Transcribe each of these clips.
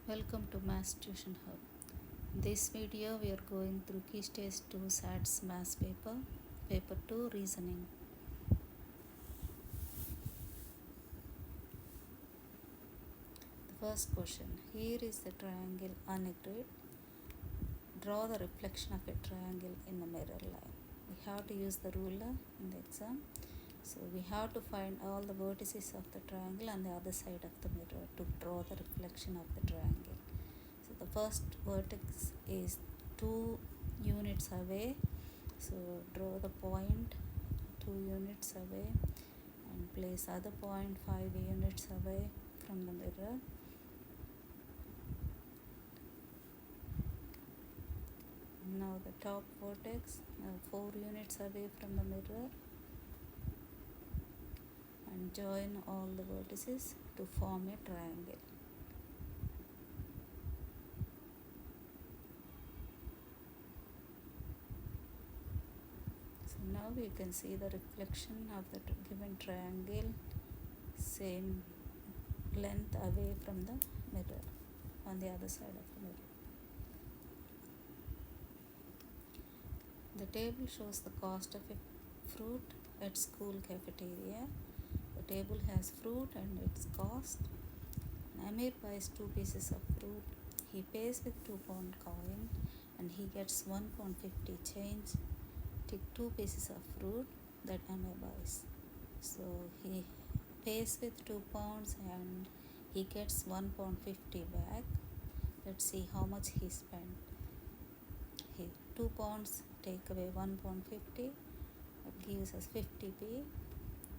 Welcome to Maths Tuition Hub. In this video we are going through Key Stage 2 SATS Maths paper 2 Reasoning. The first question, here is the triangle on a grid. Draw the reflection of a triangle in a mirror line. We have to use the ruler in the exam. So we have to find all the vertices of the triangle on the other side of the mirror to draw the reflection of the triangle. So the first vertex is 2 units away. So draw the point 2 units away and place other point 5 units away from the mirror. Now the top vertex 4 units away from the mirror, and join all the vertices to form a triangle. So now you can see the reflection of the given triangle same length away from the mirror on the other side of the mirror. The table shows the cost of a fruit at school cafeteria. The table has fruit and its cost. Amir buys 2 pieces of fruit. He pays with £2 coin and he gets £1.50 change. Take 2 pieces of fruit that Amir buys. So he pays with £2 and he gets £1.50 back. Let's see how much he spent. He £2 take away £1.50, that gives us 50p.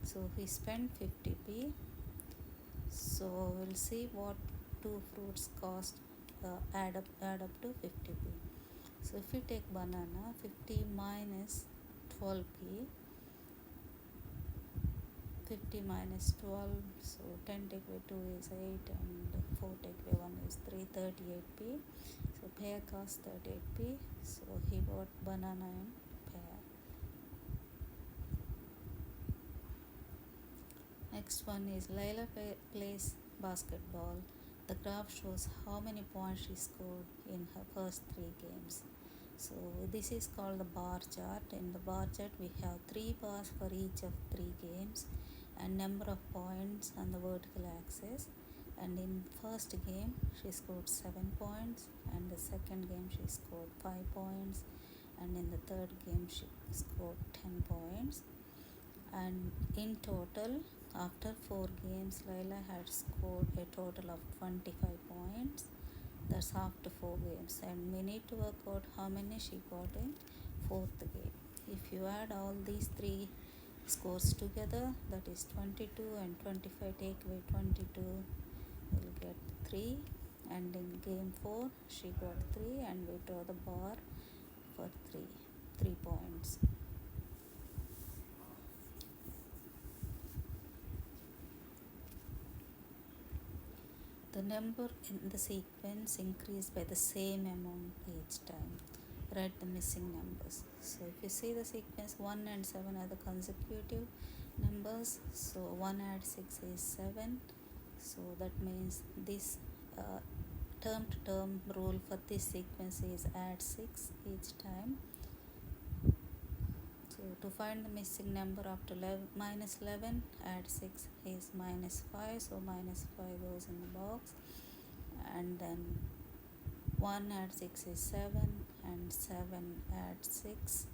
So he spent 50p. So we'll see what 2 fruits cost, add up to 50p. So if we take banana, 50 minus 12p, 50 minus 12, so 10 take away 2 is 8 and 4 take away 1 is 3, 38p. So pear costs 38p. So he bought banana and pear. Next one is Layla plays basketball. The graph shows how many points she scored in her first 3 games. So this is called the bar chart. In the bar chart we have 3 bars for each of 3 games and number of points on the vertical axis. And in first game she scored 7 points, and the second game she scored 5 points, and in the third game she scored 10 points. And in total, after 4 games, Layla had scored a total of 25 points. That's after 4 games, and we need to work out how many she got in 4th game. If you add all these 3 scores together, that is 22, and 25 take away 22, will get 3. And in game 4 she got 3, and we draw the bar for 3 points. The number in the sequence increased by the same amount each time. Write the missing numbers. So if you see the sequence, 1 and 7 are the consecutive numbers. So 1 add 6 is 7. So that means this term to term rule for this sequence is add 6 each time. So to find the missing number after minus 11, add 6 is minus 5. So minus 5 goes in the box. And then 1 add 6 is 7, and 7 add 6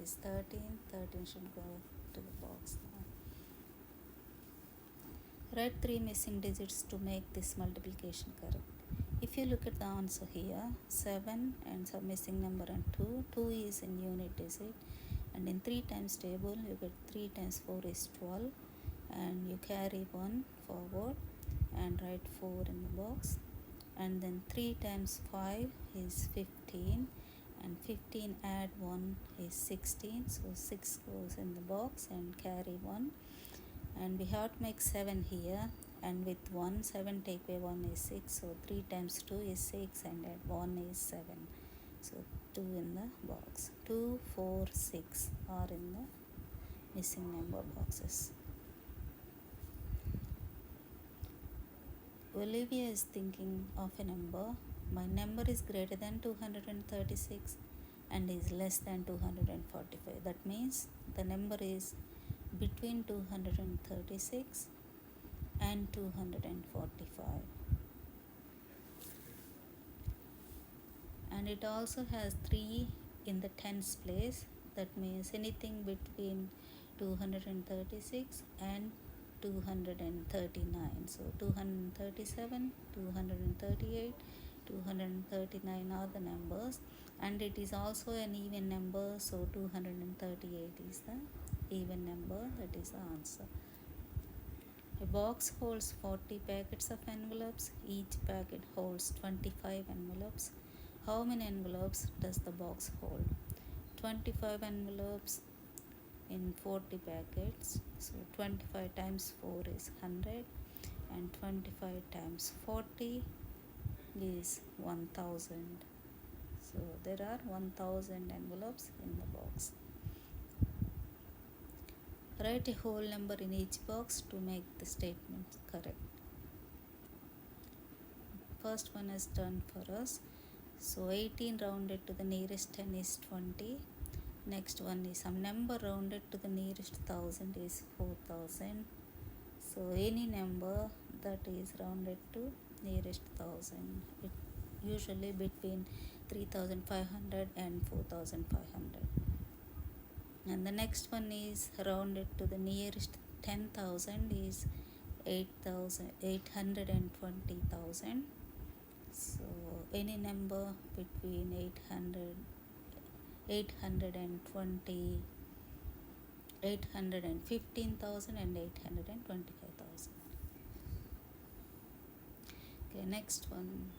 is 13. 13 should go to the box now. Write 3 missing digits to make this multiplication correct. If you look at the answer here, 7 and some missing number and 2. 2 is in unit digit, and in 3 times table you get 3 times 4 is 12, and you carry 1 forward and write 4 in the box. And then 3 times 5 is 15, and 15 add 1 is 16. So 6 goes in the box and carry 1. And we have to make 7 here, and with 1, 7 take away 1 is 6. So 3 times 2 is 6, and add 1 is 7. So 2 in the box. 2, 4, 6 are in the missing number boxes. Olivia is thinking of a number. My number is greater than 236 and is less than 245. That means the number is between 236 and 245. And it also has 3 in the tens place. That means anything between 236 and 239. So 237, 238, 239 are the numbers, and it is also an even number, so 238 is the even number. That is the answer. A box holds 40 packets of envelopes. Each packet holds 25 envelopes. How many envelopes does the box hold? 25 envelopes in 40 packets. So 25 times 4 is 100, and 25 times 40 is 1000. So there are 1000 envelopes in the box. Write a whole number in each box to make the statement correct. First one is done for us. So 18 rounded to the nearest 10 is 20. Next one is some number rounded to the nearest 1000 is 4000. So any number that is rounded to nearest 1000, it usually between 3500 and 4500. And the next one is rounded to the nearest 10,000 is 820,000. So any number between 820, 815,000 and 825,000. Okay, next one.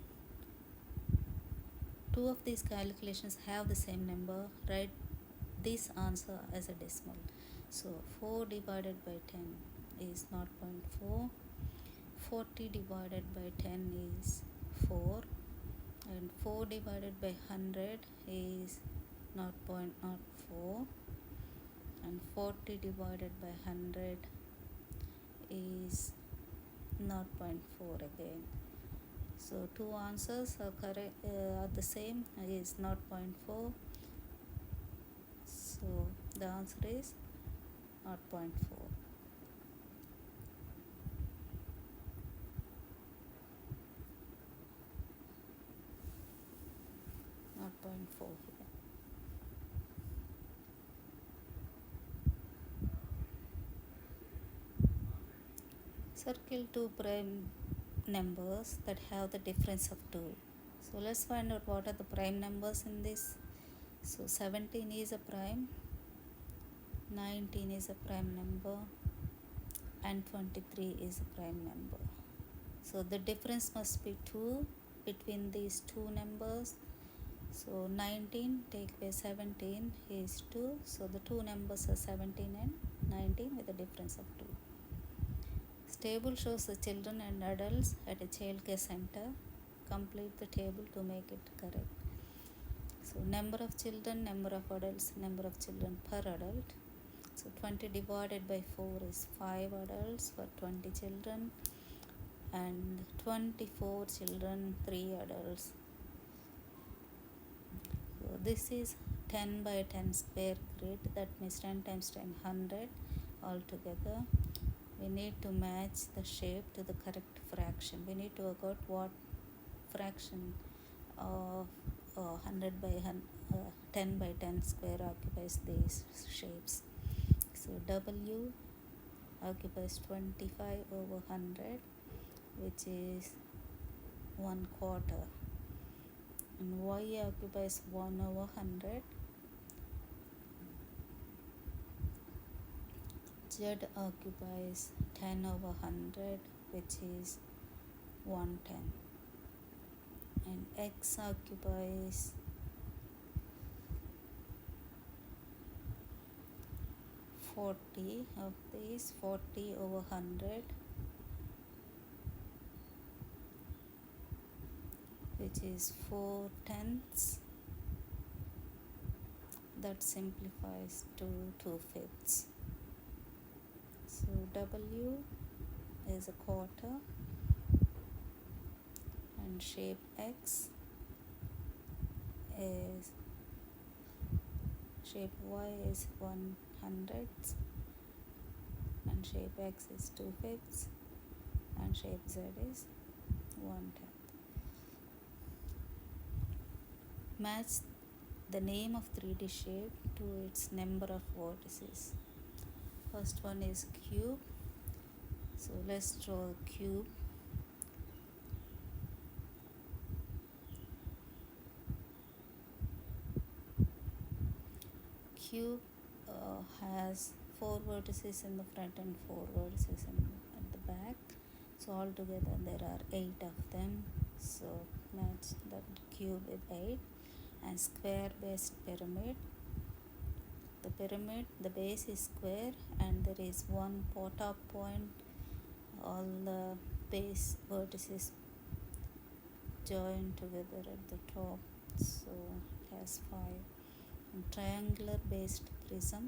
Two of these calculations have the same number. Write this answer as a decimal. So 4 divided by 10 is 0.4. 40 divided by 10 is 4, and 4 divided by 100 is 0.04, and 40 divided by 100 is 0.4 again. So two answers are correct, are the same, is 0.4. So the answer is 0.4. 0.4 here. Circle two prime numbers that have the difference of 2. So let's find out what are the prime numbers in this. So 17 is a prime, 19 is a prime number, and 23 is a prime number. So the difference must be 2 between these two numbers. So 19 take away 17 is 2. So the two numbers are 17 and 19 with a difference of 2. This table shows the children and adults at a child care center. Complete the table to make it correct. So number of children, number of adults, number of children per adult. So 20 divided by 4 is 5 adults for 20 children, and 24 children, 3 adults. So this is 10 by 10 square grid, that means 10 times 10, 100 altogether. We need to match the shape to the correct fraction. We need to work out what fraction of 100 by 10 by 10 square occupies these shapes. So W occupies 25 over 100, which is 1/4, and Y occupies 1 over 100. Z occupies 10 over 100, which is 1/10, and X occupies 40 of these, 40 over 100, which is 4/10. That simplifies to 2/5. So W is a quarter, and shape X is shape Y is 1/100 and shape X is 2/5 and shape Z is 1/10. Match the name of 3D shape to its number of vertices. First one is cube. So let's draw a cube. Cube has 4 vertices in the front and 4 vertices at the back. So altogether there are 8 of them. So match the cube with 8. And square based pyramid. The pyramid, the base is square and there is one top point. All the base vertices join together at the top. So it has 5. And triangular based prism.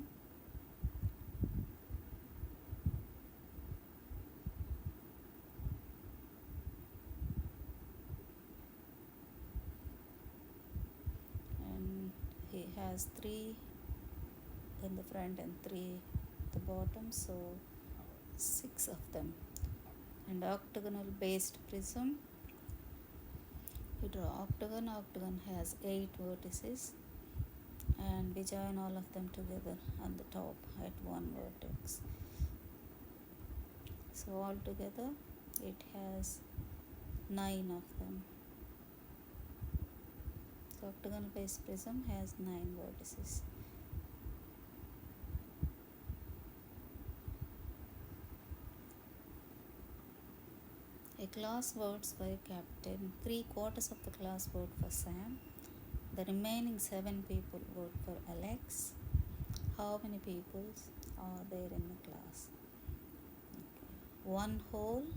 And he has 3 in the front and 3 at the bottom, so 6 of them. And octagonal based prism. We draw octagon. Octagon has 8 vertices and we join all of them together on the top at one vertex. So altogether it has 9 of them. So octagonal based prism has 9 vertices. A class votes for a captain. 3/4 of the class vote for Sam. The remaining 7 people vote for Alex. How many people are there in the class? Okay. 1 whole.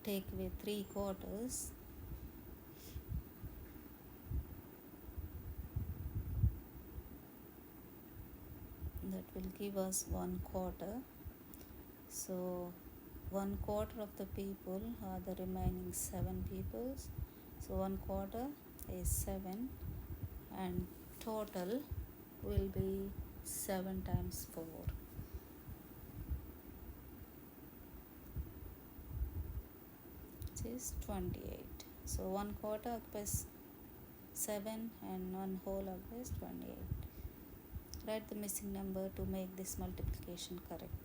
Take away 3/4. That will give us 1/4. So 1/4 of the people are the remaining 7 people. So 1/4 is 7 and total will be 7 times 4. Which is 28. So 1/4 occupies 7 and 1 whole occupies 28. Write the missing number to make this multiplication correct.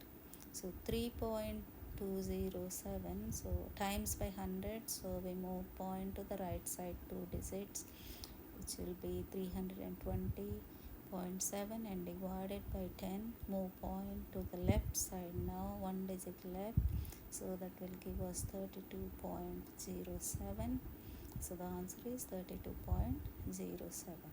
So 3.207, so times by 100, so we move point to the right side 2 digits, which will be 320.7, and divided by 10, move point to the left side now 1 digit left, so that will give us 32.07. So the answer is 32.07.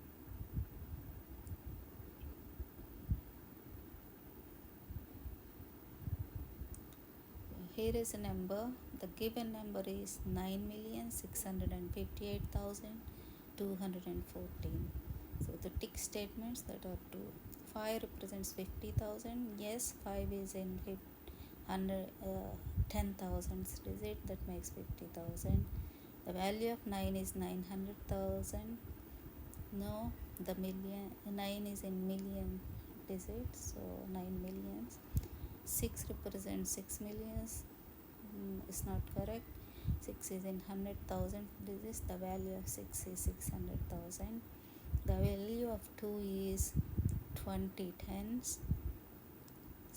Here is a number. The given number is 9,658,214. So the tick statements that are true. 5 represents 50,000. Yes, 5 is in 10,000 digit, that makes 50,000. The value of 9 is 900,000. No, the 9 is in million digits, so 9 millions. 6 represents 6 millions. Is not correct. 6 is in 100,000 digits. The value of 6 is 600,000. The value of 2 is 20 tens.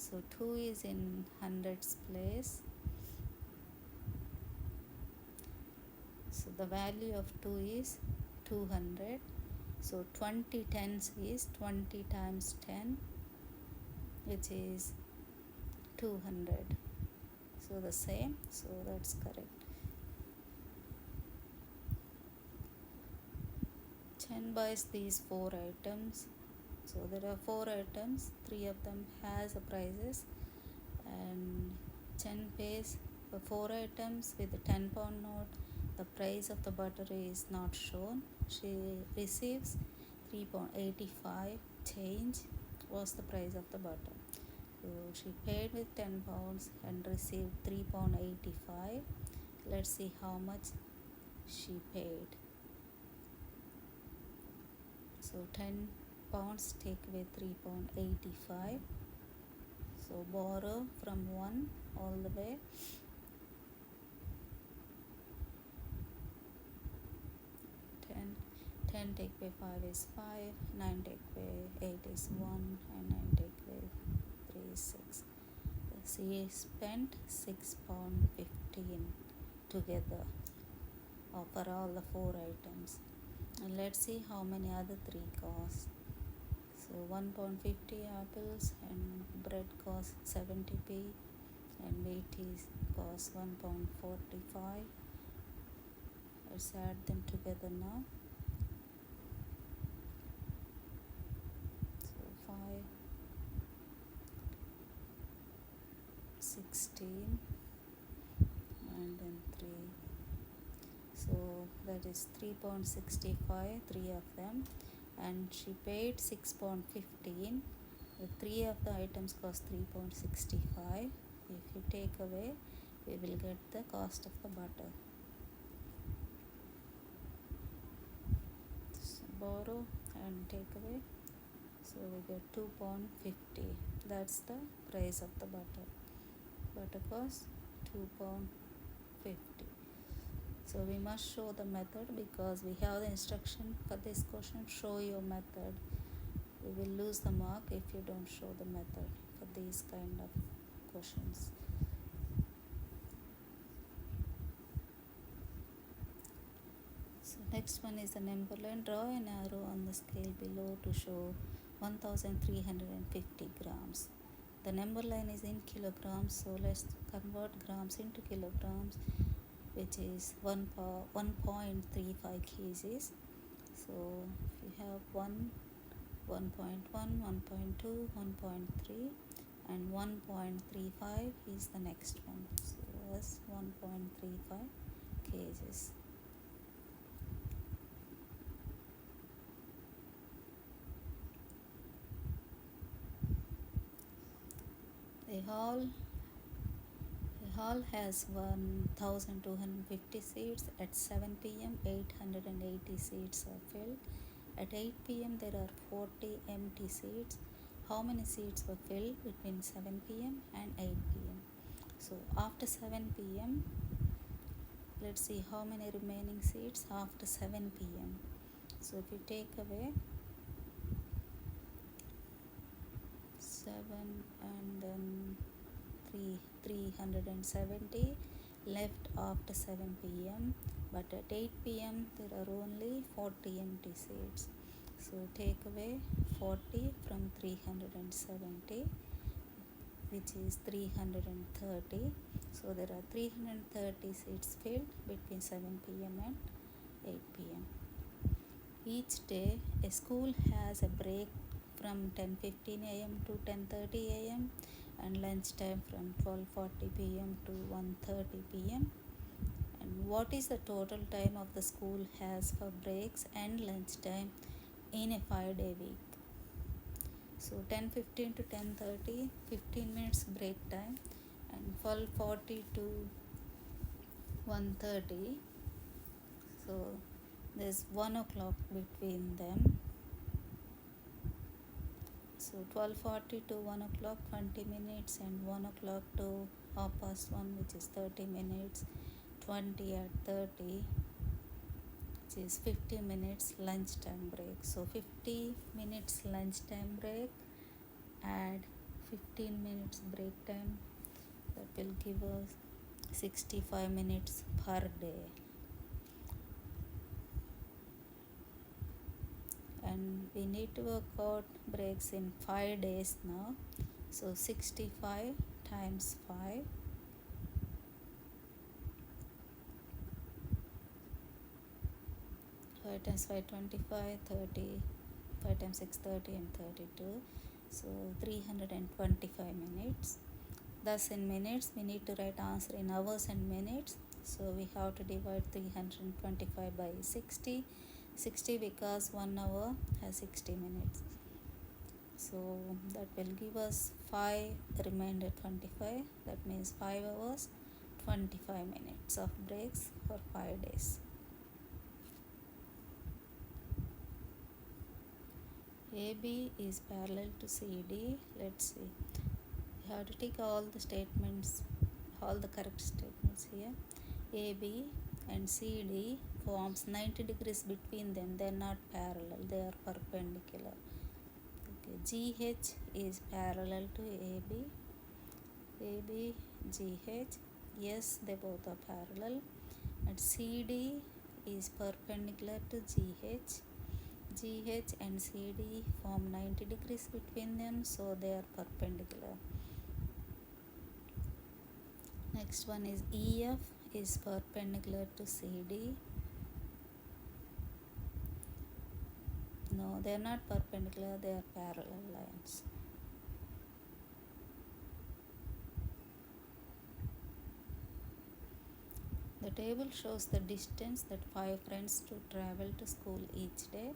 So 2 is in hundreds place. So the value of 2 is 200. So 20 tens is 20 times 10, which is 200. So the same, so that's correct. Chen buys these 4 items. So there are 4 items, 3 of them has a prices, and Chen pays for 4 items with a 10-pound note. The price of the butter is not shown. She receives 3.85 change was the price of the butter. So she paid with 10 pounds and received 3.85, Let's see how much she paid. So 10 pounds take away £3.85. So borrow from 1 all the way. 10 take away 5 is 5, 9 take away 8 is 1, and 9 take away 3 is 6. So she spent £6.15 together for all the 4 items. And let's see how many other 3 cost. So £1.50 apples, and bread costs 70p, and wheat is costs £1.45. Let's add them together now. So 5, 16, and then 3. So that is £3.65, 3 of them, and she paid £6.15. The 3 of the items cost £3.65. If you take away, we will get the cost of the butter. So borrow and take away. So we get £2.50. That's the price of the butter. Butter costs £2.50. So we must show the method, because we have the instruction for this question, show your method. We will lose the mark if you don't show the method for these kind of questions. So next one is the number line. Draw an arrow on the scale below to show 1350 grams. The number line is in kilograms, so let's convert grams into kilograms, which is 1.35 kgs. So if you have 1.1, 1.2, 1.3, and 1.35 is the next one. So that's 1.35 kgs. A hall has 1,250 seats. At 7 p.m. 880 seats are filled. At 8 p.m. there are 40 empty seats. How many seats were filled between 7 p.m. and 8 p.m.? So after 7 p.m., let's see how many remaining seats after 7 p.m. So if you take away 7 and then 370 left after 7 p.m. but at 8 p.m. there are only 40 empty seats. So take away 40 from 370, which is 330. So there are 330 seats filled between 7 p.m. and 8 p.m. Each day a school has a break from 10:15 a.m. to 10:30 a.m. and lunch time from 12:40 p.m. to 1:30 p.m. And what is the total time of the school has for breaks and lunch time in a 5-day week? So 10:15 to 10:30, 15 minutes break time, and 12:40 to 1:30. So there's 1 o'clock between them. So 12:40 to 1 o'clock 20 minutes, and 1 o'clock to 1:30, which is 30 minutes. 20 at 30, which is 50 minutes lunchtime break. So 50 minutes lunchtime break, add 15 minutes break time, that will give us 65 minutes per day. And we need to work out breaks in 5 days now. So 65 times 5, times 5, 25, 30, 5 times 6, 30, and 32. So 325 minutes. Thus in minutes we need to write answer in hours and minutes. So we have to divide 325 by 60 because 1 hour has 60 minutes. So that will give us 5 remainder 25. That means 5 hours 25 minutes of breaks for 5 days. AB is parallel to CD. Let's see. You have to take all the statements, all the correct statements here. AB and CD forms 90 degrees between them. They are not parallel, they are perpendicular. Okay. GH is parallel to AB. AB, GH, yes, they both are parallel. And CD is perpendicular to GH. GH and CD form 90 degrees between them, so they are perpendicular. Next one is EF is perpendicular to CD. No, they are not perpendicular, they are parallel lines. The table shows the distance that 5 friends to travel to school each day.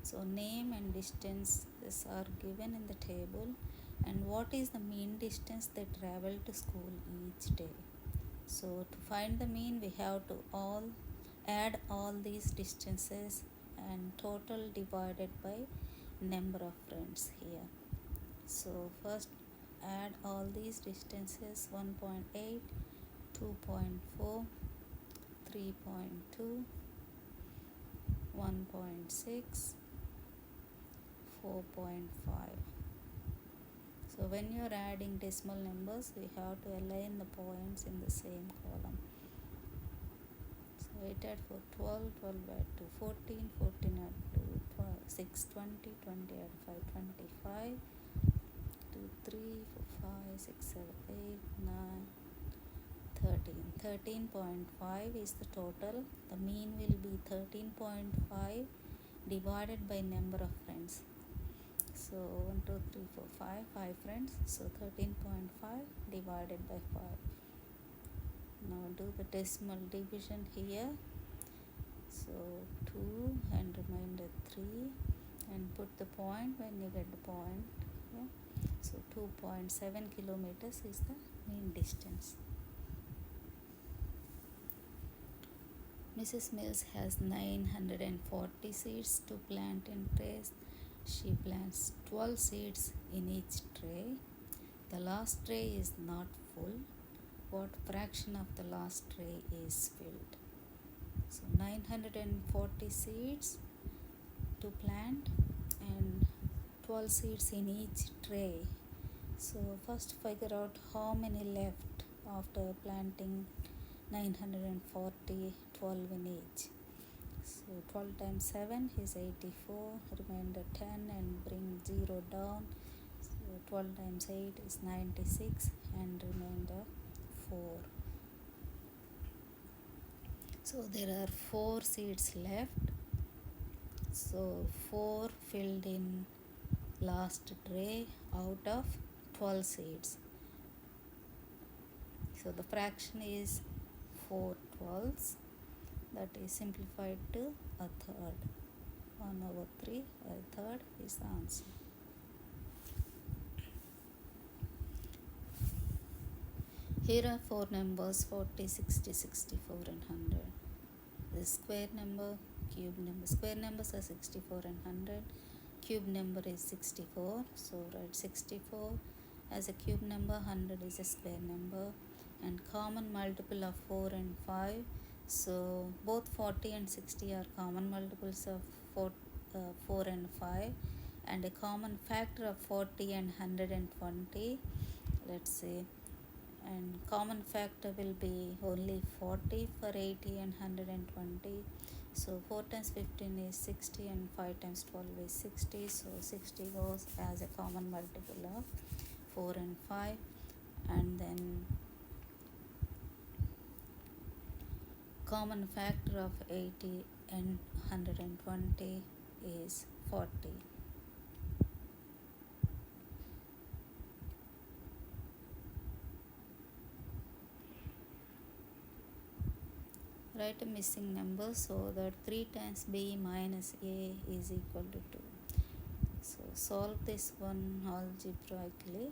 So name and distances are given in the table, and what is the mean distance they travel to school each day. So to find the mean, we have to add all these distances and total divided by number of friends here. So first add all these distances: 1.8, 2.4, 3.2, 1.6, 4.5. So when you are adding decimal numbers, we have to align the points in the same column. So 8 add 4, 12, 12 add 2, 14, 14 add 2, 12, 6, 20, 20 add 5, 25, 2, 3, 4, 5, 6, 7, 8, 9, 13. 13.5 is the total. The mean will be 13.5 divided by number of friends. So 1, 2, 3, 4, 5 friends. So 13.5 divided by 5. Now do the decimal division here. So 2 and remainder 3, and put the point when you get the point. Yeah. So 2.7 kilometers is the mean distance. Mrs. Mills has 940 seeds to plant in trays. She plants 12 seeds in each tray. The last tray is not full. What fraction of the last tray is filled? So 940 seeds to plant and 12 seeds in each tray. So first figure out how many left after planting 940, 12 in each. So 12 times 7 is 84, remainder 10 and bring 0 down. So 12 times 8 is 96 and remainder 4. So there are 4 seeds left. So 4 filled in last tray out of 12 seeds. So the fraction is 4 twelfths. That is simplified to a third. 1/3, a third is the answer. Here are 4 numbers: 40, 60, 64 and 100. The square number, cube number. Square numbers are 64 and 100. Cube number is 64. So write 64 as a cube number, 100 is a square number. And common multiple of 4 and 5. So both 40 and 60 are common multiples of 4 and 5, and a common factor of 40 and 120. Let's see. And common factor will be only 40 for 80 and 120. So 4 times 15 is 60 and 5 times 12 is 60. So 60 goes as a common multiple of 4 and 5. And then common factor of 80 and 120 is 40. Write a missing number so that 3 times b minus a is equal to 2. So solve this one algebraically.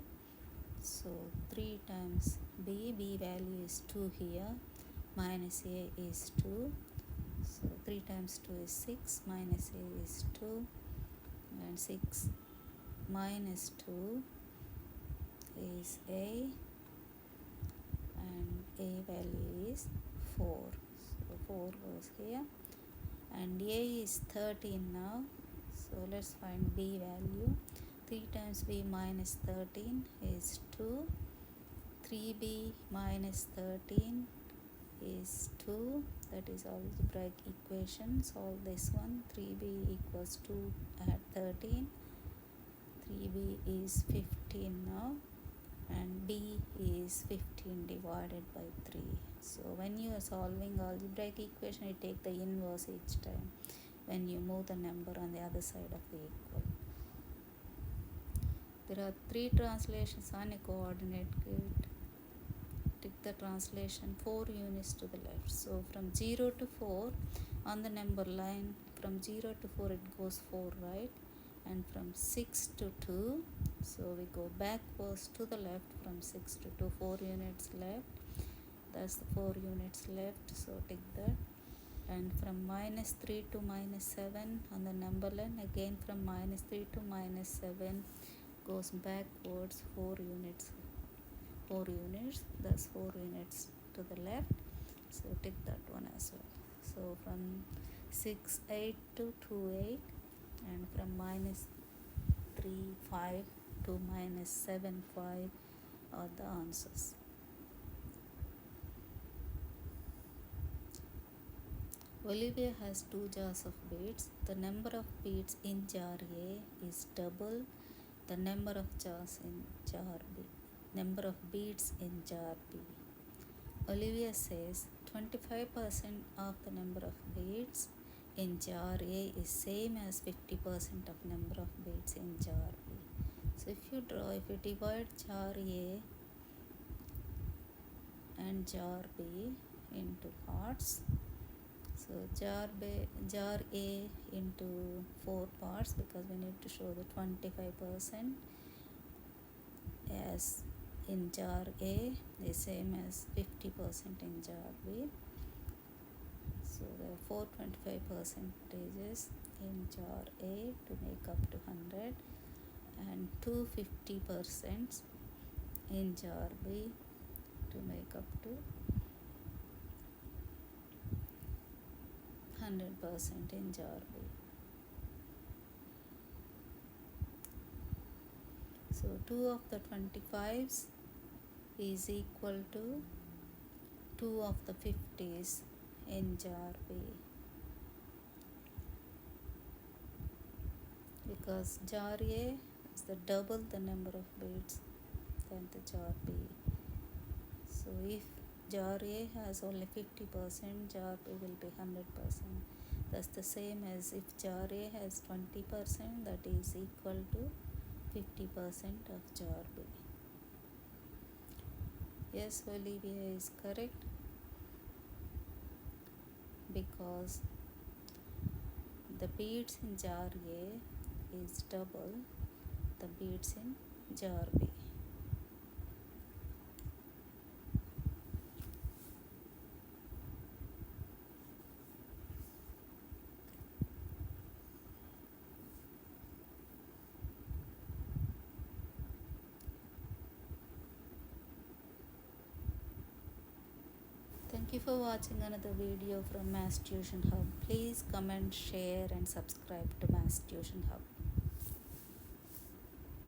So 3 times b value is 2 here, minus a is 2. So 3 times 2 is 6, minus a is 2, and 6 minus 2 is a, and a value is 4. So 4 goes here, and a is 13 now. So let's find b value. 3 times b minus 13 is 2. 3b minus 13 is 2. That is algebraic equation. Solve this one. 3b equals 2 at 13. 3b is 15 now, and b is 15 divided by 3. So when you are solving algebraic equation, you take the inverse each time when you move the number on the other side of the equal. There are 3 translations on a coordinate grid. Tick the translation 4 units to the left. So from 0 to 4 on the number line, from 0 to 4 it goes 4 right, and from 6 to 2, so we go backwards to the left from 6 to 2, 4 units left. That's the 4 units left, so tick that. And from minus 3 to minus 7 on the number line, again from minus 3 to minus 7 goes backwards 4 units. That's 4 units to the left, so tick that one as well. So from 6 8 to 2 8, and from minus 3 5 to minus 7 5 are the answers. Olivia has 2 jars of beads. The number of beads in jar A is double the number of jars in jar B. Number of beads in jar B. Olivia says 25% of the number of beads in jar A is same as 50% of number of beads in jar B. So if you divide jar A and jar B into parts, so jar A into 4 parts, because we need to show the 25% as in jar A is same as 50% in jar B. So there are 4 25 percentages in jar A to make up to 100, and 2 50% in jar B to make up to 100% in jar B. So 2 of the 25s is equal to 2 of the 50s in jar B, because jar A is the double the number of beads than the jar B. So if jar A has only 50%, jar B will be 100%. That's the same as if jar A has 20%, that is equal to 50% of jar B. Yes, Olivia is correct, because the beads in jar A is double the beads in jar B. Thank you for watching another video from Maths Tuition Hub. Please comment, share and subscribe to Maths Tuition Hub.